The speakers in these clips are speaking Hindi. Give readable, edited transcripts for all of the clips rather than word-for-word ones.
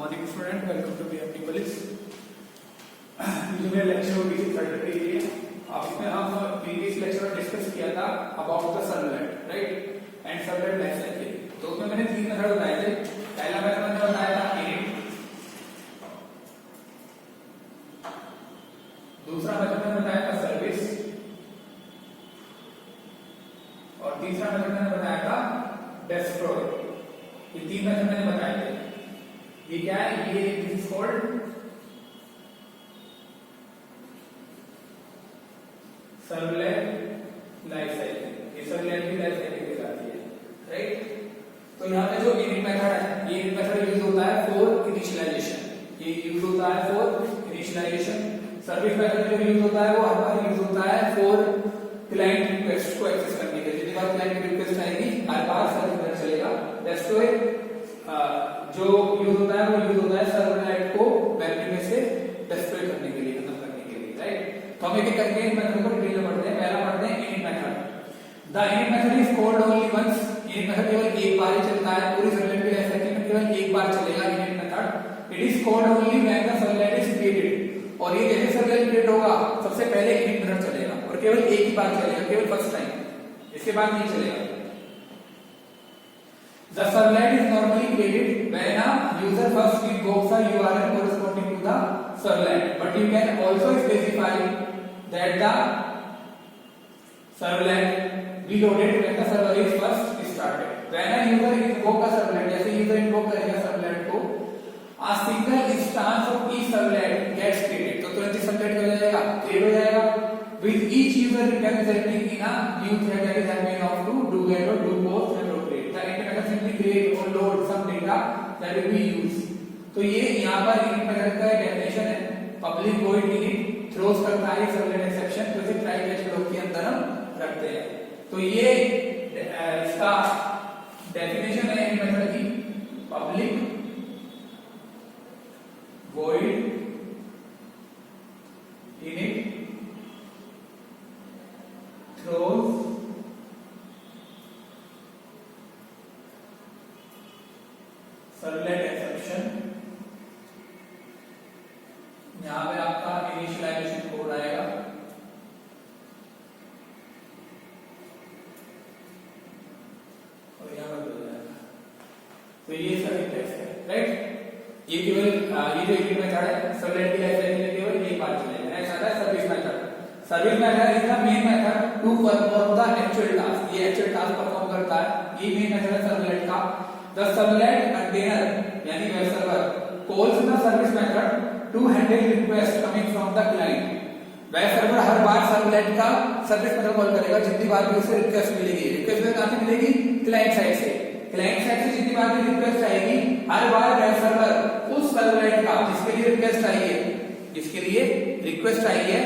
Morning student, welcome to BMP college. जो मेरा लेक्चर होगी थर्ड के लिए, अब इसमें हम प्रीवियस लेक्चर में डिस्कस किया था about the servlet, right, and servlet life cycle. तो उसमें मैंने तीन मेथड बताए थे। पहला मेथड मैंने बताया था init, दूसरा मेथड मैंने बताया था सर्विस, और तीसरा मेथड मैंने बताया था डिस्ट्रॉय। ये तीन मेथड मैंने बताए थे। ये क्या है? ये this is called servlet life cycle. ये सर्वलेट की लाइफ साइकिल कहलाती है, राइट। तो यहाँ पे जो init मेथड है, ये init मेथड यूज होता है फॉर इनिशियलाइजेशन। ये यूज होता है फॉर इनिशियलाइजेशन। सर्विस मेथड जो यूज होता है वो हर बार यूज होता है फॉर क्लाइंट रिक्वेस्ट को एक्सेस करने के लिए। जितनी बार क्लाइंट की रिक्वेस्ट आएगी हर बार सर्विस मेथड चलेगा। डिस्ट्रॉय जो यूज होता है वो यूज होता है सर्वलेट को वेब में से डिस्ट्रॉय करने के लिए, खत्म करने के लिए, राइट। तो हम एक एक करके इन मेथड को डिटेल में पढ़ते हैं। पहला पढ़ते हैं init method. The init method is called only once. init method केवल एक बार ही चलता है, पूरी सर्वलेट की लाइफ साइकिल में केवल एक बार चलेगा init method. It is called only when the servlet is created. और ये जैसे सर्वलेट क्रिएट होगा सबसे पहले init मेथड चलेगा और केवल एक ही बार चलेगा, केवल फर्स्ट टाइम, इसके बाद नहीं चलेगा। The servlet is normally created when a user first invokes a URL corresponding to the servlet, but you can also specify that the servlet be loaded when the server is first started. When a user invokes a servlet, जैसे user invoke करेगा servlet को, a single instance of each servlet gets created. तो तुरंत ही servlet हो जाएगा, create हो जाएगा, with each user representing in a new thread that is admin of do get or do post and create. The init method simply create or load some data that will be used. तो ये यहाँ पर init method का डेफिनेशन है। पब्लिक void init थ्रोस करता है सर्वलेट एक्सेप्शन, तो इसे ट्राई कैच ब्लॉक के अंदर हम रखते हैं। तो ये इसका डेफिनेशन है init मेथड की। Public void init throws servlet exception. यहां पे आपका इनिशियलाइजेशन कोड आएगा, और यहां पर हो जाएगा। तो ये सर्विस टेस्ट है, राइट। ये केवल ये जो init मेथड है सर्वलेट की लाइफ साइकिल में केवल एक बार चलेगा। नेक्स्ट आता है service method. Service method is the main method to perform the actual task. ये एक्चुअल टास्क परफॉर्म करता है, ये मेन मेथड है सर्वलेट का। The servlet container यानी web server calls the service method to handle request coming from the client. Web server her bar servlet का सर्विस मेथड कॉल करेगा जितनी बार भी उसे रिक्वेस्ट मिलेगी। रिक्वेस्ट कहां से मिलेगी? क्लाइंट साइड से। क्लाइंट साइड से जितनी बार भी रिक्वेस्ट आएगी हर बार वेब सर्वर उस सर्वलेट का जिसके लिए रिक्वेस्ट आई है, जिसके लिए रिक्वेस्ट आई है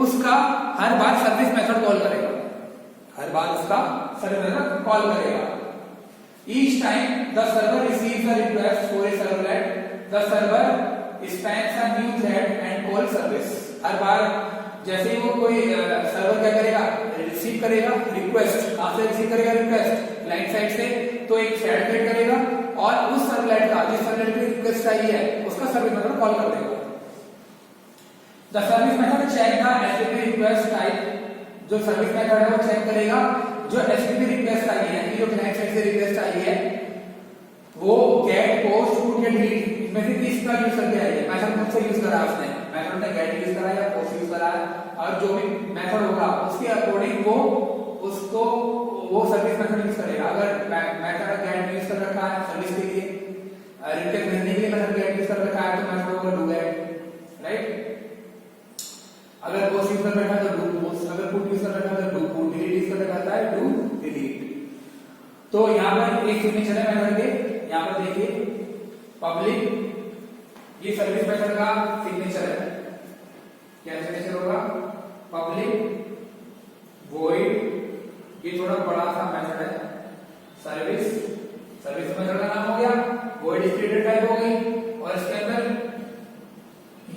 उसका हर बार सर्विस मेथड कॉल करेगा, हर बार उसका सर्विस मेथड कॉल करेगा। Each time the server receives a request for a servlet, the server spans a new thread and calls service. हर बार जैसे ही वो कोई सर्वर क्या करेगा? रिसीव करेगा रिक्वेस्ट। कहां से रिसीव करेगा रिक्वेस्ट? क्लाइंट साइड से। तो एक थ्रेड क्रिएट करेगा और उस सर्वलेट का जिस सर्वलेट की रिक्वेस्ट आई है उसका सर्विस मेथड कॉल कर देगा। The service method check the HTTP request type। जो सर्विस मेथड है वो चेक करेगा जो HTTP रिक्वेस्ट आई है, जो क्लाइंट साइड से रिक्वेस्ट आई है वो गेट, पोस्ट, पुट या डिलीट इनमें से किसका यूज करके आई है। मेथड कौन सा यूज करा है उसने? मेथड ने गेट यूज करा या पोस्ट यूज करा है, और जो भी मेथड होगा उसके अकॉर्डिंग वो उसको वो सर्विस मेथड यूज करेगा। अगर मेथड गेट यूज कर रखा है सर्विस के लिए, रिक्वेस्ट भेजने के लिए मेथड गेट यूज कर रखा है तो मेथड होगा डू गेट, राइट। अगर पोस्ट यूज कर रखा है तो डू पोस्ट, अगर पुट यूज कर रखा है तो डू पुट, डिलीट यूज कर रखा है डू डिलीट। तो यहाँ पर एक सिग्नेचर है मेथड के, यहाँ पर देखिए पब्लिक, ये सर्विस मेथड का सिग्नेचर है। क्या सिग्नेचर होगा? पब्लिक वॉइड, ये थोड़ा बड़ा सा मेथड है, सर्विस, सर्विस मेथड का नाम हो गया, वॉइड क्रिएटेड टाइप हो गई, और इसके अंदर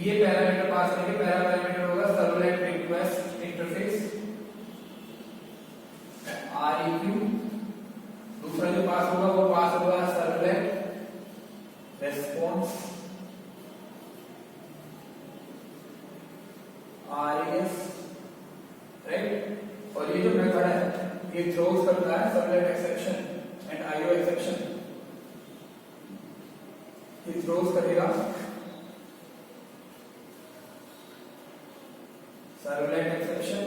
ये पैरामीटर पास करेंगे। पहला पैरामीटर होगा सर्वलेट रिक्वेस्ट इंटरफेस REQ, दूसरा जो पास होगा वो पास होगा सर्वलेट रेस्पॉन्स ये थ्रोज करता है servlet exception and IO exception, ये थ्रोज करेगा servlet exception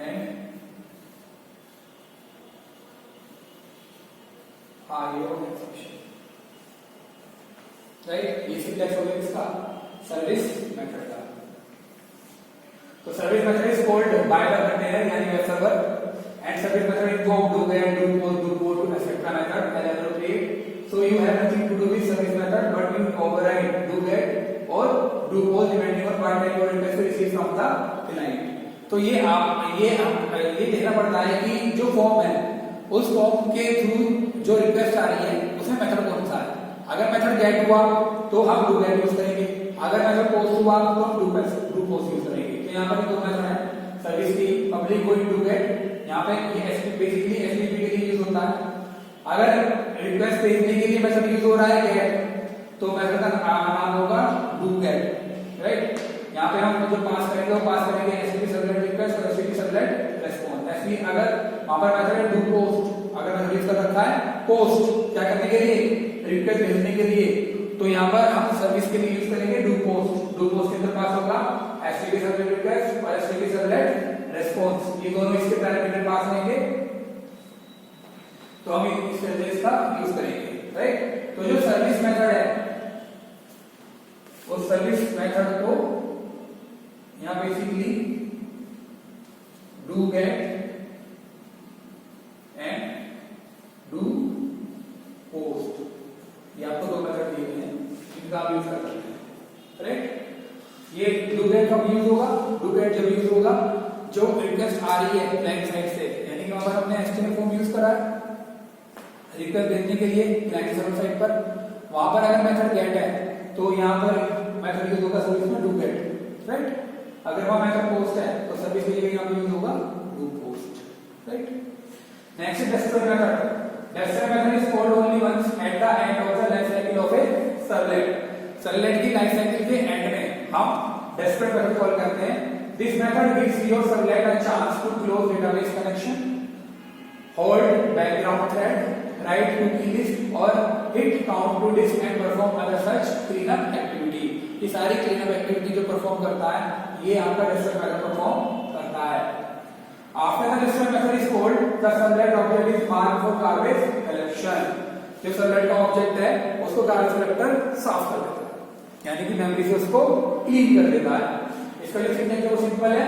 and IO exception, right. ये सिंटैक्स हो गया इसका सर्विस मेथड का। तो service method is called by the container यानी web server and service method involve do get do post do post to accept method as appropriate. So you have nothing to do with service method but you override do get और do post depending on what type of request receive from the client. तो ये देखना पड़ता है कि जो फॉर्म है उस फॉर्म के थ्रू जो रिक्वेस्ट आ रही है उसमें मेथड कौन सा है। अगर मेथड गेट हुआ तो हम डू गेट यूज करेंगे, अगर मेथड पोस्ट हुआ तो हम डू पोस्ट यूज करेंगे। तो यहाँ पर दो मेथड है सर्विस की, पब्लिक गोइंग डू गेट, यहाँ पे ये बेसिकली एसटीपी के लिए यूज होता है। अगर रिक्वेस्ट भेजने के लिए मेथड यूज हो रहा है गेट तो मेथड का नाम होगा डू गेट, राइट। यहाँ पे हम जो पास करेंगे वो पास करेंगे एसटीपी सर्वलेट रिक्वेस्ट और एसटीपी सर्वलेट रेस्पॉन्स। ऐसे अगर वहां पर मेथड है डू पोस्ट, अगर मेथड यूज कर रखा है पोस्ट क्या करने के लिए, रिक्वेस्ट भेजने के लिए, तो यहाँ पर हम सर्विस के लिए यूज करेंगे डू पोस्ट। डू पोस्ट के अंदर पास होगा एसटीपी सर्वलेट रिक्वेस्ट और एसटीपी सर्वलेट रेस्पॉन्स, ये दोनों इसके पैरामीटर पास होंगे तो हम इस सर्विस का यूज करेंगे, राइट। तो जो सर्विस मेथड है उस सर्विस मेथड को यहाँ basically do get and do post, ये आपको दो मेथड दिए हैं इनका आप यूज कर सकते हैं, राइट। ये डू गेट कब यूज होगा, डू गेट जब यूज होगा जो रिक्वेस्ट आ रही है क्लाइंट साइड से, यानी कि वहां पर हमने एचटीएमएल फॉर्म यूज करा है रिक्वेस्ट भेजने के लिए क्लाइंट सर्वर साइड पर, वहां पर अगर मेथड गेट है तो यहाँ पर मेथड यूज होगा सर्विस में डू गेट, राइट। अगर वहां मेथड पोस्ट है तो सर्विस के लिए यहाँ पे यूज होगा do post, right. Next destroy method. Destroy method is called only once at the end of the life cycle of a servlet. Servlet की life cycle के end में हम destroy method कॉल करते हैं। This method gives your servlet a chance to close database connection, hold background thread, write to key list और hit count to disk and perform other such cleanup activity. ये सारी cleanup activity जो perform करता है ये आपका destroy method perform करता है। After the destroy method is called, the servlet object is marked for garbage collection. जो servlet का ऑब्जेक्ट है उसको garbage collector साफ कर देता है, यानी कि मेमोरी से उसको क्लीन कर देता है। इसका जो सिंटैक्स है वो सिंपल है।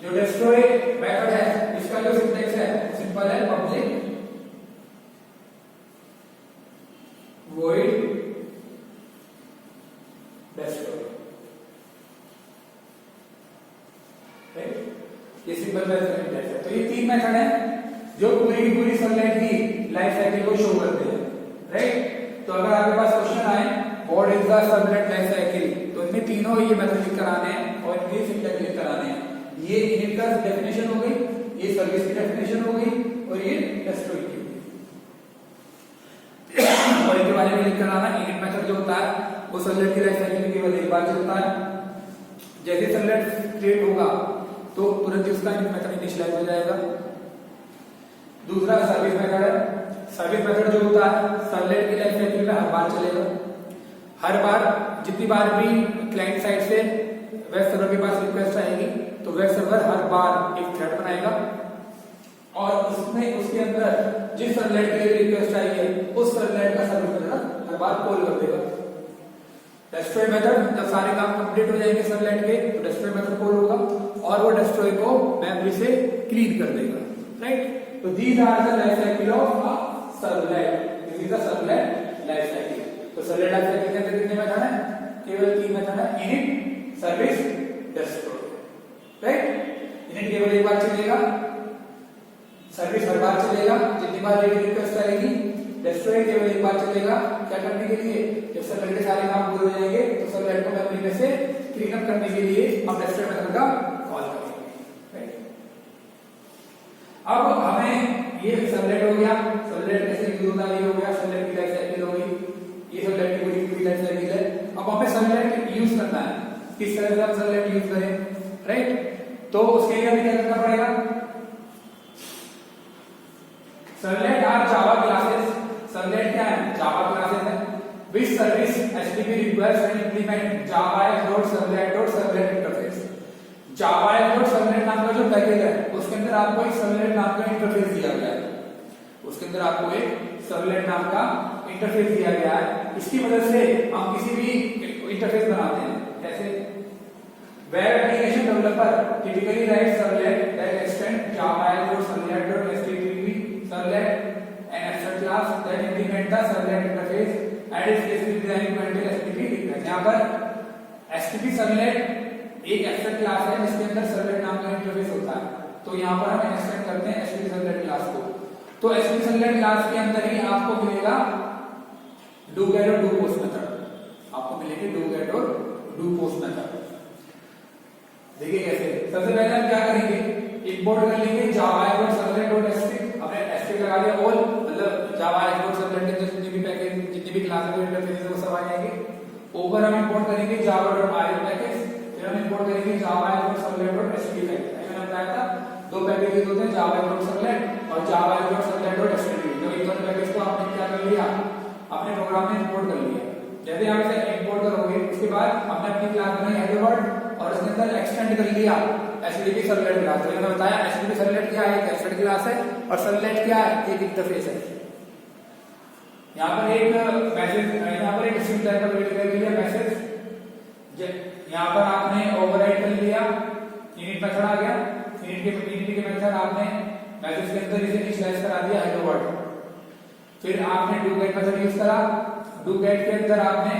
जो destroy मेथड है इसका जो सिंटैक्स है सिंपल है, पब्लिक void destroy, राइट। ये सिंपल मेथड है। तो ये तीन मेथड है जो पूरी सर्वलेट की लाइफ साइकिल को शो करते हैं, राइट। तो अगर आपके पास क्वेश्चन आए what is the servlet life cycle तो इनमें तीनों ये मेथड लिख कर आने हैं और इनके सिंटैक्स लिख कर आने हैं। ये इनका डेफिनेशन हो गई, ये सर्विस की डेफिनेशन हो गई और ये डेस्ट्रॉय की हो गई। और इनके बारे में लिख कर आना। इनिट मेथड जो होता है वो सर्वलेट की लाइफ साइकिल में केवल एक बार चलता है। जैसे सर्वलेट क्रिएट होगा तो तुरंत उसका इनिट मेथड इनिशियलाइज हो जाएगा। दूसरा सर्विस मेथड है। सर्विस मेथड जो होता है सर्वलेट की लाइफ साइकिल में हर बार चलेगा। हर बार जितनी बार भी क्लाइंट साइड से वेब सर्वर के पास रिक्वेस्ट आएगी तो वेब सर्वर हर बार एक थ्रेड बनाएगा और उसमें उसके अंदर जिस सर्वलेट के लिए रिक्वेस्ट आई है उस सर्वलेट का सर्विस मेथड हर बार कॉल कर देगा। डेस्ट्रॉय मेथड जब सारे काम कंप्लीट हो जाएंगे सर्वलेट के तो डेस्ट्रॉय मेथड कॉल होगा और वो डेस्ट्रॉय को मेमोरी से क्लीन कर देगा, राइट। तो these are the life cycle of a servlet. This is the servlet life cycle. तो सर्वलेट लाइफ साइकिल के अंदर कितने मेथड है? केवल तीन मेथड है, init, service, destroy, right. Init केवल एक बार चलेगा, सर्विस हर बार चलेगा जितनी बार रिक्वेस्ट आएगी, डेस्ट्रॉय केवल एक बार चलेगा। क्या करने के लिए? जब सर्वलेट के सारे काम पूरे हो जाएंगे तो सर्वलेट को मेमोरी में से क्लीन अप करने के लिए हम डेस्ट्रॉय मेथड का कॉल करेंगे, राइट। अब हमें ये सर्वलेट हो गया, सर्वलेट कैसे यूज होता है ये हो गया, सर्वलेट की लाइफ साइकिल हो गई, ये सर्वलेट की पूरी लाइफ साइकिल है। अब हमें सर्वलेट यूज करना है, किस तरह से हम सर्वलेट यूज करें, राइट। तो उसके लिए हमें क्या करना पड़ेगा, servlet are Java classes, servlet क्या है, जावा क्लासेस है, which service HTTP requires to implement java.servlet.servlet interface. java.servlet नाम का जो पैकेज है उसके अंदर आपको एक सर्वलेट नाम का इंटरफेस दिया गया है, उसके अंदर आपको एक सर्वलेट नाम का इंटरफेस दिया गया है। इसकी मदद से हम किसी भी इंटरफेस बनाते हैं, कैसे, web application developer typically right servlet that extend java.servlet.http servlet an abstract class that implement the servlet interface and is specifically designed to handle HTTP request। यहाँ पर HTTP सर्वलेट एक abstract क्लास है जिसके अंदर सर्वलेट नाम का इंटरफेस होता है, तो यहाँ पर हम एक्सटेंड करते हैं HTTP सर्वलेट क्लास को। तो HTTP सर्वलेट क्लास के अंदर ही आपको मिलेगा डू गेट और डू पोस्ट मेथड, आपको मिलेंगे डू गेट और डू पोस्ट मेथड। देखिए कैसे, सबसे पहले हम क्या करेंगे, इंपोर्ट कर लेंगे java.servlet.sh, अपने sh लगा दिया ऑल, मतलब java.servlet के जितने भी पैकेज जितने भी क्लास के इंटरफेस है वो सब आ जाएंगे। ऊपर हम इंपोर्ट करेंगे java.io पैकेज, फिर हम इंपोर्ट करेंगे java.servlet.http पैकेज। मैंने बताया था दो पैकेजेस होते हैं, java.servlet और java.servlet.http। तो इन दोनों पैकेज को आपने क्या कर लिया, अपने प्रोग्राम में इंपोर्ट कर लिया। जैसे आप इसे इंपोर्ट करोगे उसके बाद आपने अपनी क्लास बनाई हेलो वर्ल्ड और उसके अंदर एक्सटेंड कर लिया HTTP सर्वलेट क्लास। तो मैंने बताया HTTP सर्वलेट क्या है, एक एक्सटेंड क्लास है, और सर्वलेट क्या है, एक इंटरफेस है। यहाँ पर एक मैसेज, यहाँ पर एक स्ट्रिंग टाइप का वेट कर लिया मैसेज, यहाँ पर आपने ओवरराइड कर लिया, इनिट मेथड आ गया, इनिट के मेथड आपने मैसेज के अंदर इसे इनिशियलाइज करा दिया हेलो वर्ल्ड। फिर आपने डू गेट मेथड यूज करा, डू गेट के अंदर आपने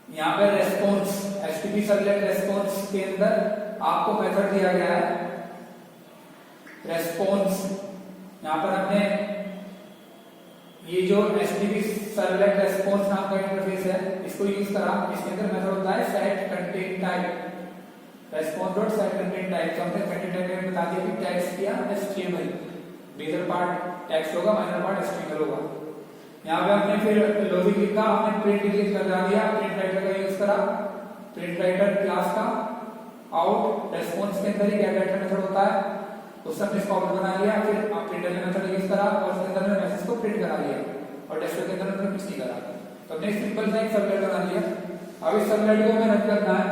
यहाँ पर रेस्पॉन्स, HTTP सर्वलेट रेस्पॉन्स के अंदर आपको मेथड दिया गया है रेस्पॉन्स। यहाँ पर हमने ये जो HTTP सर्वलेट रेस्पॉन्स नाम का इंटरफेस है इसको यूज करा, इसके अंदर मेथड होता है set content type, response.set content type। तो हमने कंटेंट टाइप में बता दिया कि टेक्स्ट या HTML, मेजर पार्ट टेक्स्ट होगा, माइनर पार्ट HTML होगा। यहाँ पे हमने फिर लॉजिक लिखा, हमने प्रिंट यूज कर दिया, प्रिंट राइटर का यूज करा, प्रिंट राइटर क्लास का आउट रेस्पॉन्स के अंदर ही गेट राइटर मेथड होता है, उससे हमने इसका आउट बना लिया। फिर आप प्रिंटर मेथड यूज करा और उसके अंदर हमने मैसेज को प्रिंट करा लिया और डेस्कटॉप के अंदर हमने कुछ नहीं करा। तो हमने सिंपल सा एक सर्वलेट बना लिया। अब इस सर्वलेट को हमें रन करना है,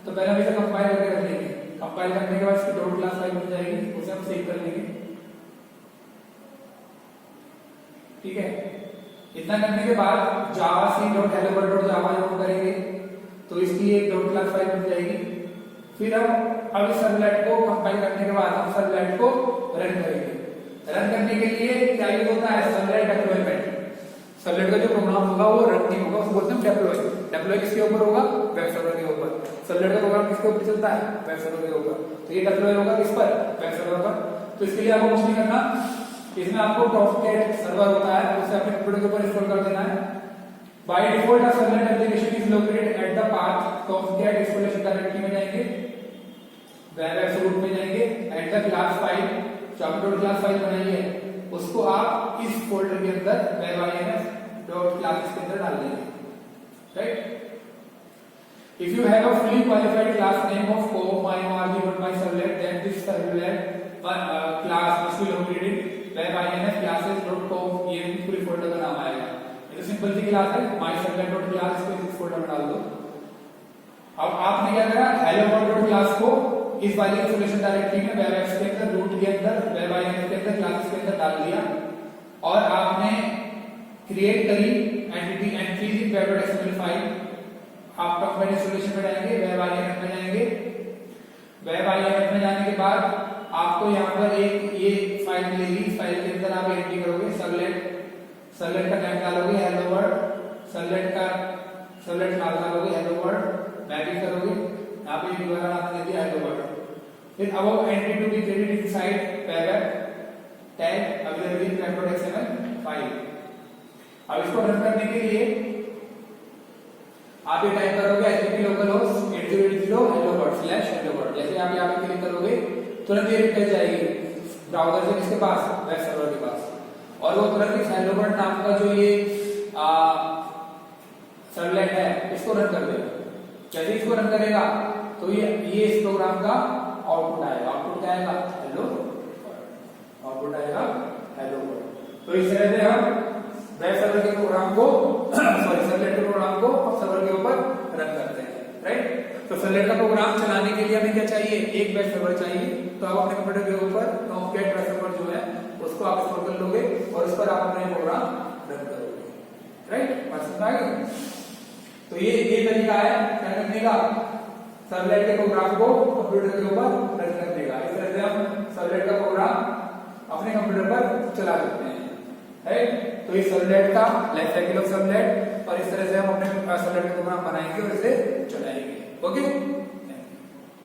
तो पहले हम इसे कंपाइल करके रख लेंगे। कंपाइल करने के बाद इसकी डॉट क्लास फाइल बन जाएगी, उसे हम सेव कर लेंगे। ठीक है, इतना करने के बाद javac.helloworld.java लोड करेंगे तो इसकी एक डॉट क्लास फाइल बन जाएगी। फिर हम अब इस सर्वलेट को कंपाइल करने के बाद हम सर्वलेट को रन करेंगे। रन करने के लिए क्या यूज होता है, सर्वलेट डेप्लॉयमेंट। सर्वलेट का जो प्रोग्राम होगा वो रन नहीं होगा, उसको बोलते हैं डेप्लॉय। डेप्लॉय किसके ऊपर होगा, वेब सर्वर के ऊपर। सर्वलेट का प्रोग्राम किसके ऊपर चलता है, वेब सर्वर के ऊपर। तो ये डेप्लॉय होगा किस पर, वेब सर्वर पर। तो इसके लिए आपको कुछ नहीं करना, इसमें आपको टॉपकैट सर्वर होता है, उसे अपने कंप्यूटर के ऊपर इंस्टॉल कर देना है। By default a servlet application is located at the path Tomcat installation directory में जाएंगे, वेब एप्स रूट में जाएंगे, एट द क्लास फाइल, जो आपने डॉट क्लास फाइल बनाई है उसको आप इस फोल्डर के अंदर webinf.classes के अंदर डाल देंगे। Right, if you have a fully qualified class name of co-mymrg.myservlet, then this servlet class must be located in webinf.classes.com। ये पूरी फोल्डर का नाम आएगा। ये तो सिंपल सी क्लास है, myservlet.class, इसको इस फोल्डर में डाल दो। अब आपने क्या करा, hello.class को इस वाली इंस्टॉलेशन डायरेक्टरी में वेब एप्स के अंदर, रूट के अंदर, webinf के अंदर, क्लासेस के अंदर डाल दिया और आपने क्रिएट करी entity entries in web.xml file. आप डॉक्यूमेंट इंस्टॉलेशन में जाएंगे, webinf में जाएंगे। webinf में जाने के बाद आपको यहाँ पर एक ये फाइल मिलेगी, इस फाइल के अंदर आप एंट्री करोगे, सर्वलेट का नाम डालोगे हेलो वर्ल्ड, सर्वलेट नाम डालोगे हेलो वर्ल्ड, मैपिंग करोगे, यहाँ पे दोबारा नाम दे दिया हेलो वर्ल्ड। फिर अब entry to be created inside web app tag available in web.xml file. अब इसको रन करने के लिए आप ये टाइप करोगे http localhost 8080 helloworld/helloworld। जैसे आप यहाँ पे क्लिक करोगे तुरंत ये निकल जाएगी ब्राउजर से किसके पास, वेब सर्वर के पास, और वो तुरंत इस हेलो वर्ल्ड नाम का जो ये सर्वलेट है इसको रन कर देगा। जैसे इसको रन करेगा तो ये इस प्रोग्राम का आउटपुट आएगा। आउटपुट क्या आएगा? हेलो आउटपुट आएगा हेलो वर्ल्ड। तो इस तरह से हम वेब सर्वर के प्रोग्राम को सॉरी सर्वलेट के प्रोग्राम को अब सर्वर के ऊपर रन करते हैं, राइट। तो सर्वलेट का प्रोग्राम चलाने के लिए हमें क्या चाहिए? एक वेब सर्वर चाहिए। तो आप अपने कंप्यूटर के ऊपर टॉमकैट वेब सर्वर जो है उसको आप इंस्टॉल कर लोगे और उस पर आप अपने प्रोग्राम रन करोगे, राइट। बात समझ आ गई? तो ये तरीका है क्या करने का? सर्वलेट के प्रोग्राम को कंप्यूटर के ऊपर रन करने का। इस तरह से हम सर्वलेट का प्रोग्राम अपने कंप्यूटर पर चला सकते हैं, राइट। तो इस सर्वलेट का लाइफ साइकिल ऑफ सर्वलेट और इस तरह से हम अपने सर्वलेट का प्रोग्राम बनाएंगे और इसे चलाएंगे। ओके।